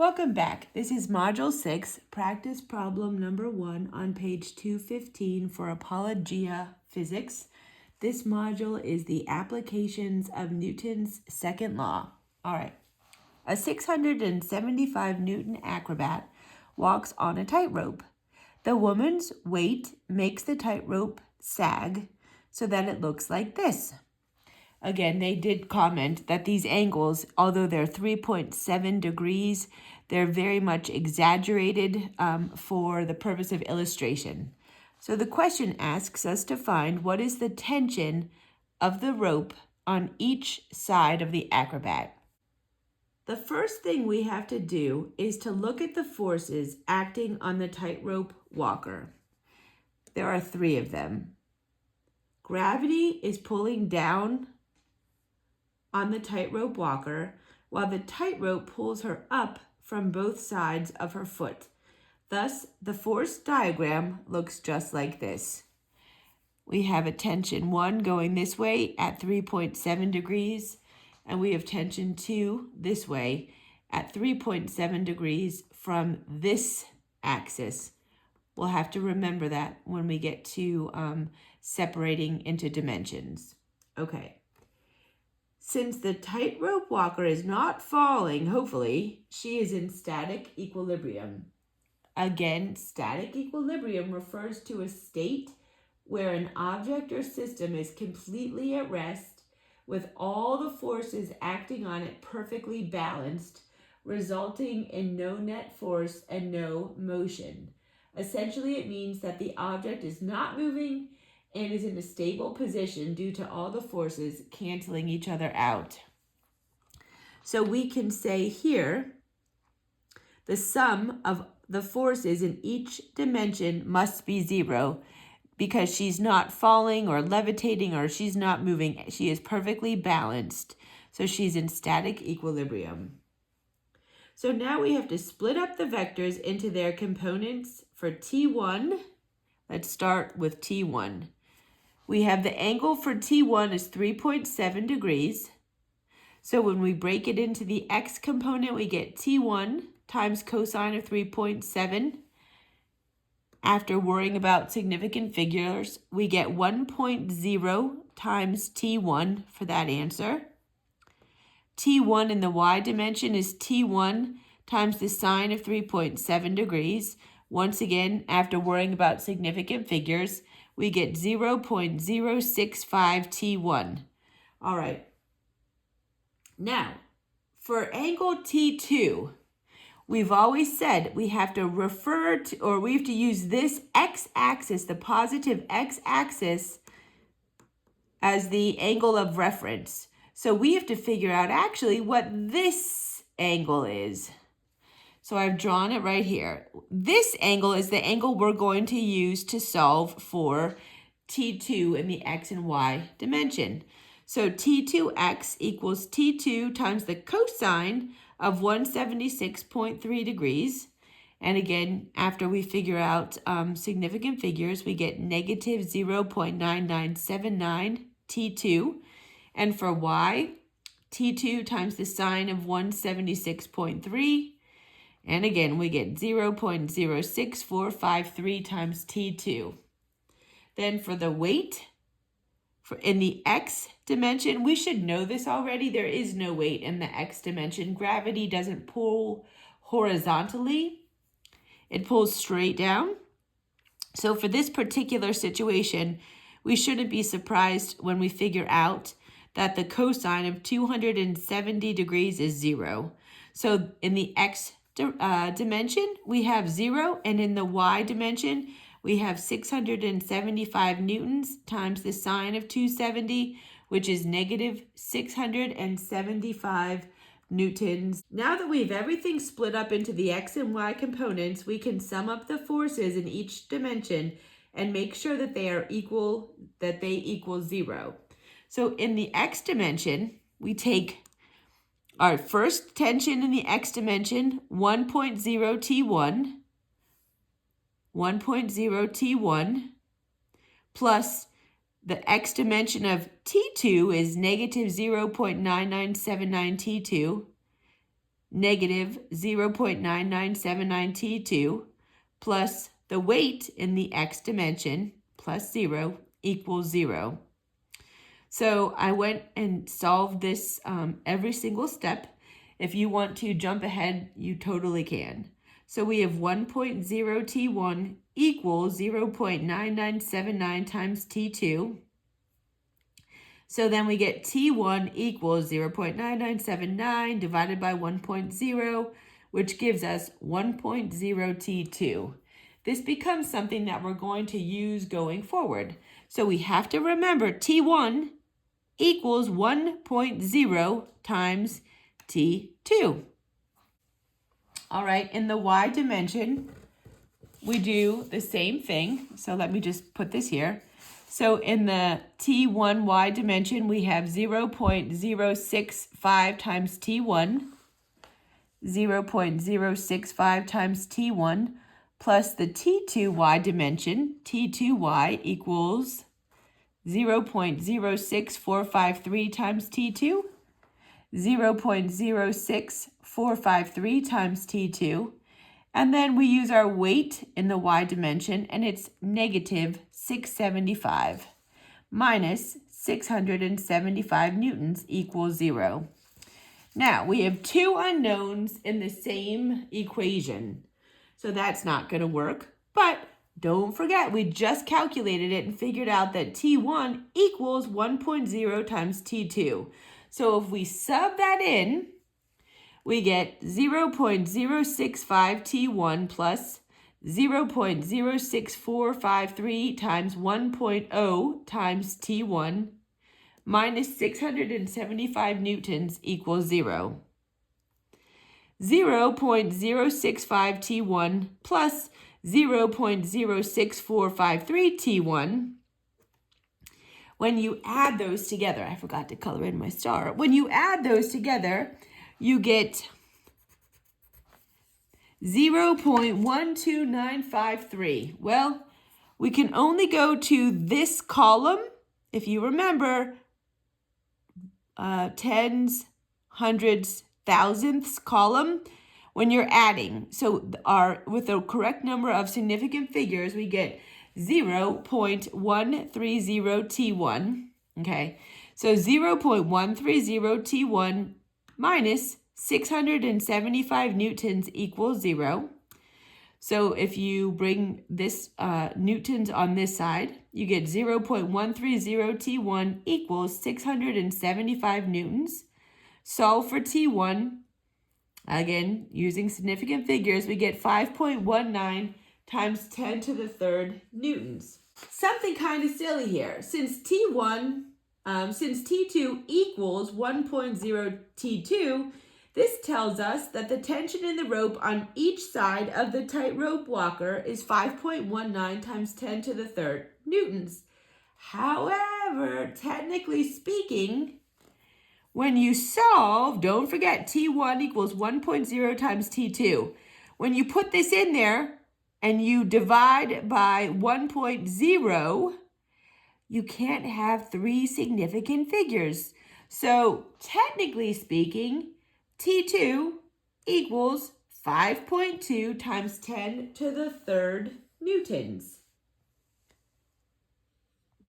Welcome back. This is Module 6, practice problem number 1 on page 215 for Apologia Physics. This module is the applications of Newton's second law. All right. A 675 Newton acrobat walks on a tightrope. The woman's weight makes the tightrope sag so that it looks like this. Again, they did comment that these angles, although they're 3.7 degrees, they're very much exaggerated for the purpose of illustration. So the question asks us to find what is the tension of the rope on each side of the acrobat. The first thing we have to do is to look at the forces acting on the tightrope walker. There are 3 of them. Gravity is pulling down on the tightrope walker, while the tightrope pulls her up from both sides of her foot. Thus, the force diagram looks just like this. We have a tension 1 going this way at 3.7 degrees, and we have tension 2 this way at 3.7 degrees from this axis. We'll have to remember that when we get to separating into dimensions. Okay. Since the tightrope walker is not falling, hopefully, she is in static equilibrium. Again, static equilibrium refers to a state where an object or system is completely at rest with all the forces acting on it perfectly balanced, resulting in no net force and no motion. Essentially, it means that the object is not moving and is in a stable position due to all the forces canceling each other out. So we can say here, the sum of the forces in each dimension must be 0 because she's not falling or levitating or she's not moving. She is perfectly balanced. So she's in static equilibrium. So now we have to split up the vectors into their components for T1. Let's start with T1. We have the angle for T1 is 3.7 degrees. So when we break it into the x component, we get T1 times cosine of 3.7. After worrying about significant figures, we get 1.0 times T1 for that answer. T1 in the y dimension is T1 times the sine of 3.7 degrees. Once again, after worrying about significant figures, we get 0.065 T1. All right. Now, for angle T2, we've always said we have to refer to, or we have to use this x-axis, the positive x-axis, as the angle of reference. So we have to figure out actually what this angle is. So I've drawn it right here. This angle is the angle we're going to use to solve for T2 in the x and y dimension. So T2x equals T2 times the cosine of 176.3 degrees. And again, after we figure out significant figures, we get negative 0.9979 T2. And for y, T2 times the sine of 176.3. And again, we get 0.06453 times T2. Then for the weight, in the x dimension, we should know this already. There is no weight in the x dimension. Gravity doesn't pull horizontally. It pulls straight down. So for this particular situation, we shouldn't be surprised when we figure out that the cosine of 270 degrees is 0. So in the x dimension, we have 0, and in the y dimension, we have 675 newtons times the sine of 270, which is negative 675 newtons. Now that we've everything split up into the x and y components, we can sum up the forces in each dimension and make sure that they equal 0. So in the x dimension, we take our first tension in the x dimension, 1.0 T1, 1.0 T1, plus the x dimension of T2 is negative 0.9979 T2, negative 0.9979 T2 plus the weight in the x dimension plus 0 equals 0. So I went and solved this every single step. If you want to jump ahead, you totally can. So we have 1.0 T1 equals 0.9979 times T2. So then we get T1 equals 0.9979 divided by 1.0, which gives us 1.0 T2. This becomes something that we're going to use going forward. So we have to remember T1 equals 1.0 times T2. All right, in the y dimension, we do the same thing. So let me just put this here. So in the T1 y dimension, we have 0.065 times T1, 0.065 times T1, plus the T2 y dimension, T2y equals 0.06453 times T2, 0.06453 times T2, and then we use our weight in the y dimension, and it's negative 675 minus 675 newtons equals 0. Now, we have two unknowns in the same equation, so that's not going to work, but don't forget, we just calculated it and figured out that T1 equals 1.0 times T2. So if we sub that in, we get 0.065 T1 plus 0.06453 times 1.0 times T1 minus 675 newtons equals 0. 0.065 T1 plus 0.06453 T1. When you add those together, I forgot to color in my star. When you add those together, you get 0.12953. Well, we can only go to this column. If you remember, tens, hundreds, thousandths column, when you're adding. So with the correct number of significant figures, we get 0.130 T1. Okay, so 0.130 T1 minus 675 newtons equals 0. So if you bring this newtons on this side, you get 0.130 T1 equals 675 newtons. Solve for T1. Again, using significant figures, we get 5.19 times 10 to the third newtons. Something kind of silly here. Since T2 equals 1.0 T2, this tells us that the tension in the rope on each side of the tightrope walker is 5.19 times 10 to the third newtons. However, technically speaking, when you solve, don't forget T1 equals 1.0 times T2. When you put this in there and you divide by 1.0, you can't have three significant figures. So technically speaking, T2 equals 5.2 times 10 to the third newtons.